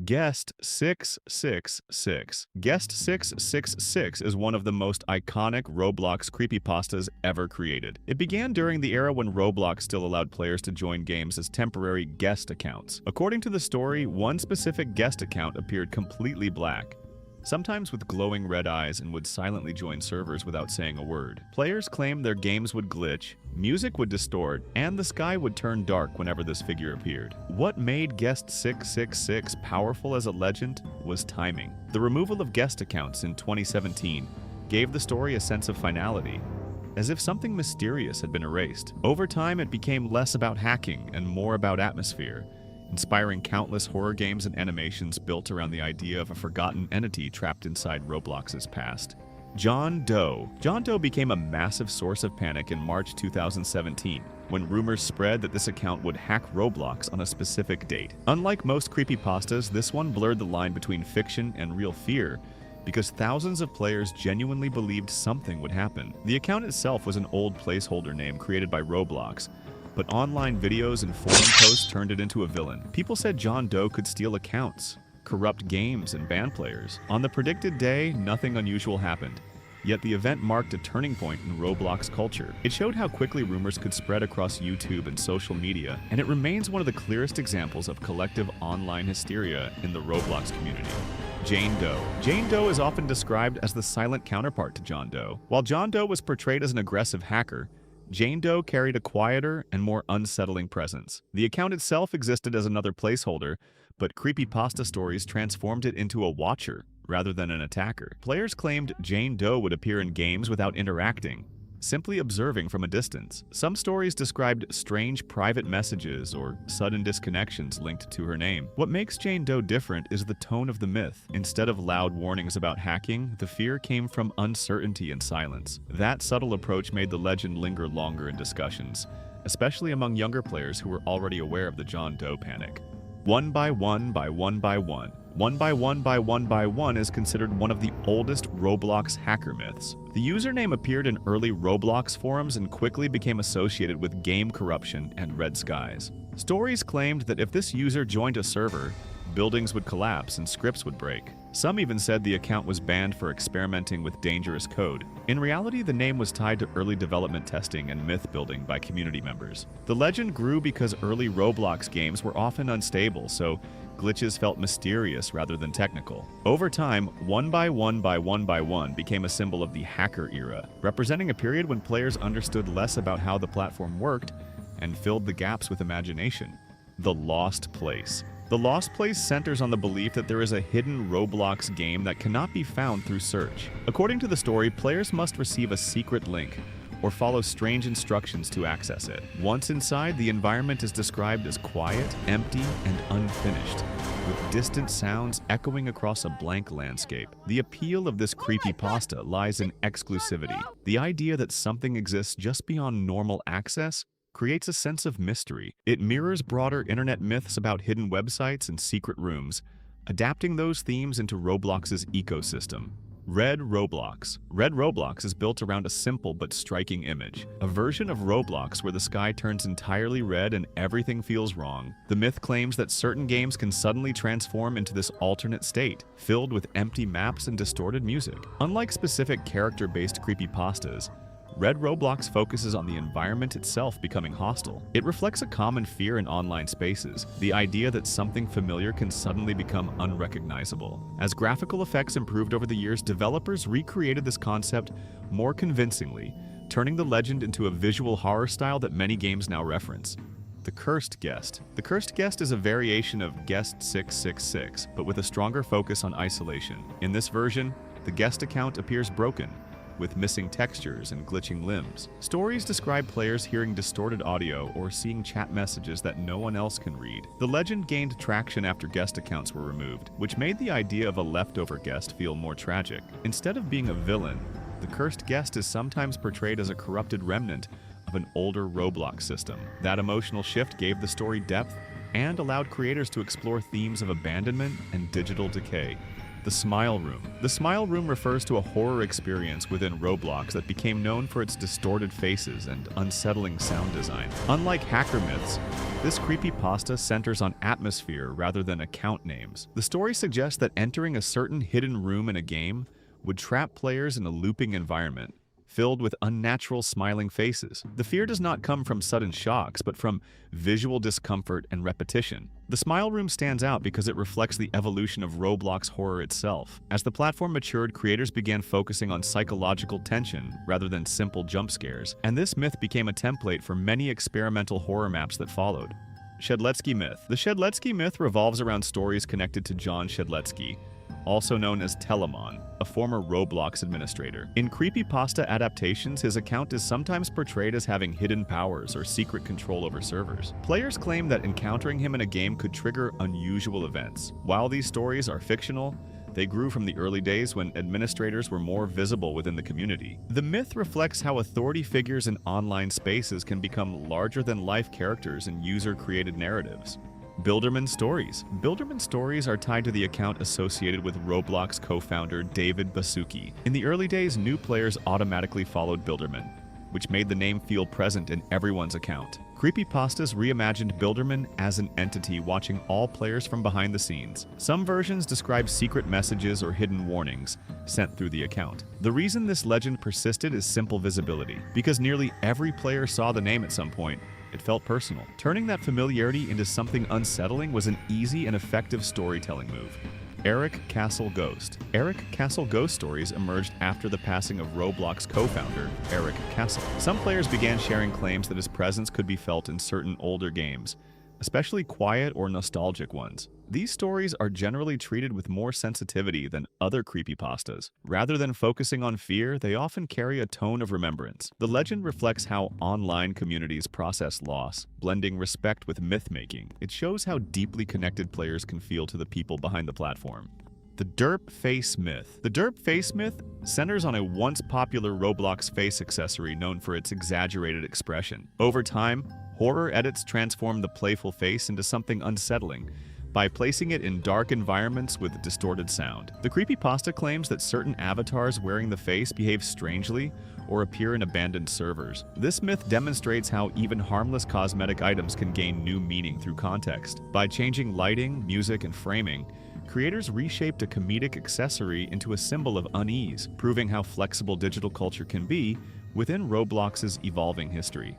Guest 666. Guest 666 is one of the most iconic Roblox creepypastas ever created. It began during the era when Roblox still allowed players to join games as temporary guest accounts. According to the story, one specific guest account appeared completely black, sometimes with glowing red eyes, and would silently join servers without saying a word. Players claimed their games would glitch, music would distort, and the sky would turn dark whenever this figure appeared. What made Guest 666 powerful as a legend was timing. The removal of guest accounts in 2017 gave the story a sense of finality, as if something mysterious had been erased. Over time, it became less about hacking and more about atmosphere, inspiring countless horror games and animations built around the idea of a forgotten entity trapped inside Roblox's past. John Doe. John Doe became a massive source of panic in March 2017, when rumors spread that this account would hack Roblox on a specific date. Unlike most creepypastas, this one blurred the line between fiction and real fear, because thousands of players genuinely believed something would happen. The account itself was an old placeholder name created by Roblox, but online videos and forum posts turned it into a villain. People said John Doe could steal accounts, corrupt games, and ban players. On the predicted day, nothing unusual happened. Yet the event marked a turning point in Roblox culture. It showed how quickly rumors could spread across YouTube and social media, and it remains one of the clearest examples of collective online hysteria in the Roblox community. Jane Doe. Jane Doe is often described as the silent counterpart to John Doe. While John Doe was portrayed as an aggressive hacker, Jane Doe carried a quieter and more unsettling presence. The account itself existed as another placeholder, but creepypasta stories transformed it into a watcher rather than an attacker. Players claimed Jane Doe would appear in games without interacting, simply observing from a distance. Some stories described strange private messages or sudden disconnections linked to her name. What makes Jane Doe different is the tone of the myth. Instead of loud warnings about hacking, the fear came from uncertainty and silence. That subtle approach made the legend linger longer in discussions, especially among younger players who were already aware of the John Doe panic. One by one by one by one. One by one by one by one is considered one of the oldest Roblox hacker myths. The username appeared in early Roblox forums and quickly became associated with game corruption and red skies. Stories claimed that if this user joined a server, buildings would collapse and scripts would break. Some even said the account was banned for experimenting with dangerous code. In reality, the name was tied to early development testing and myth building by community members. The legend grew because early Roblox games were often unstable, so glitches felt mysterious rather than technical. Over time, one by one by one by one became a symbol of the hacker era, representing a period when players understood less about how the platform worked and filled the gaps with imagination. The Lost Place. The Lost Place centers on the belief that there is a hidden Roblox game that cannot be found through search. According to the story, players must receive a secret link or follow strange instructions to access it. Once inside, the environment is described as quiet, empty, and unfinished, with distant sounds echoing across a blank landscape. The appeal of this creepypasta lies in exclusivity. The idea that something exists just beyond normal access creates a sense of mystery. It mirrors broader internet myths about hidden websites and secret rooms, adapting those themes into Roblox's ecosystem. Red Roblox. Red Roblox is built around a simple but striking image, a version of Roblox where the sky turns entirely red and everything feels wrong. The myth claims that certain games can suddenly transform into this alternate state, filled with empty maps and distorted music. Unlike specific character-based creepypastas, Red Roblox focuses on the environment itself becoming hostile. It reflects a common fear in online spaces, the idea that something familiar can suddenly become unrecognizable. As graphical effects improved over the years, developers recreated this concept more convincingly, turning the legend into a visual horror style that many games now reference. The Cursed Guest. The Cursed Guest is a variation of Guest 666, but with a stronger focus on isolation. In this version, the guest account appears broken, with missing textures and glitching limbs. Stories describe players hearing distorted audio or seeing chat messages that no one else can read. The legend gained traction after guest accounts were removed, which made the idea of a leftover guest feel more tragic. Instead of being a villain, the cursed guest is sometimes portrayed as a corrupted remnant of an older Roblox system. That emotional shift gave the story depth and allowed creators to explore themes of abandonment and digital decay. The Smile Room. The Smile Room refers to a horror experience within Roblox that became known for its distorted faces and unsettling sound design. Unlike hacker myths, this creepypasta centers on atmosphere rather than account names. The story suggests that entering a certain hidden room in a game would trap players in a looping environment, filled with unnatural smiling faces. The fear does not come from sudden shocks, but from visual discomfort and repetition. The Smile Room stands out because it reflects the evolution of Roblox horror itself. As the platform matured, creators began focusing on psychological tension rather than simple jump scares, and this myth became a template for many experimental horror maps that followed. Shedletsky Myth. The Shedletsky Myth revolves around stories connected to John Shedletsky, also known as Telemon, a former Roblox administrator. In creepypasta adaptations, his account is sometimes portrayed as having hidden powers or secret control over servers. Players claim that encountering him in a game could trigger unusual events. While these stories are fictional, they grew from the early days when administrators were more visible within the community. The myth reflects how authority figures in online spaces can become larger-than-life characters in user-created narratives. Builderman Stories. Builderman Stories are tied to the account associated with Roblox co-founder David Baszucki. In the early days, new players automatically followed Builderman, which made the name feel present in everyone's account. Creepypastas reimagined Builderman as an entity watching all players from behind the scenes. Some versions describe secret messages or hidden warnings sent through the account. The reason this legend persisted is simple visibility. Because nearly every player saw the name at some point, it felt personal. Turning that familiarity into something unsettling was an easy and effective storytelling move. Erik Cassel Ghost. Erik Cassel Ghost stories emerged after the passing of Roblox co-founder Erik Cassel. Some players began sharing claims that his presence could be felt in certain older games, especially quiet or nostalgic ones. These stories are generally treated with more sensitivity than other creepypastas. Rather than focusing on fear, they often carry a tone of remembrance. The legend reflects how online communities process loss, blending respect with myth-making. It shows how deeply connected players can feel to the people behind the platform. The Derp Face Myth. The Derp Face Myth centers on a once popular Roblox face accessory known for its exaggerated expression. Over time, horror edits transformed the playful face into something unsettling by placing it in dark environments with distorted sound. The creepypasta claims that certain avatars wearing the face behave strangely or appear in abandoned servers. This myth demonstrates how even harmless cosmetic items can gain new meaning through context. By changing lighting, music, and framing, creators reshaped a comedic accessory into a symbol of unease, proving how flexible digital culture can be within Roblox's evolving history.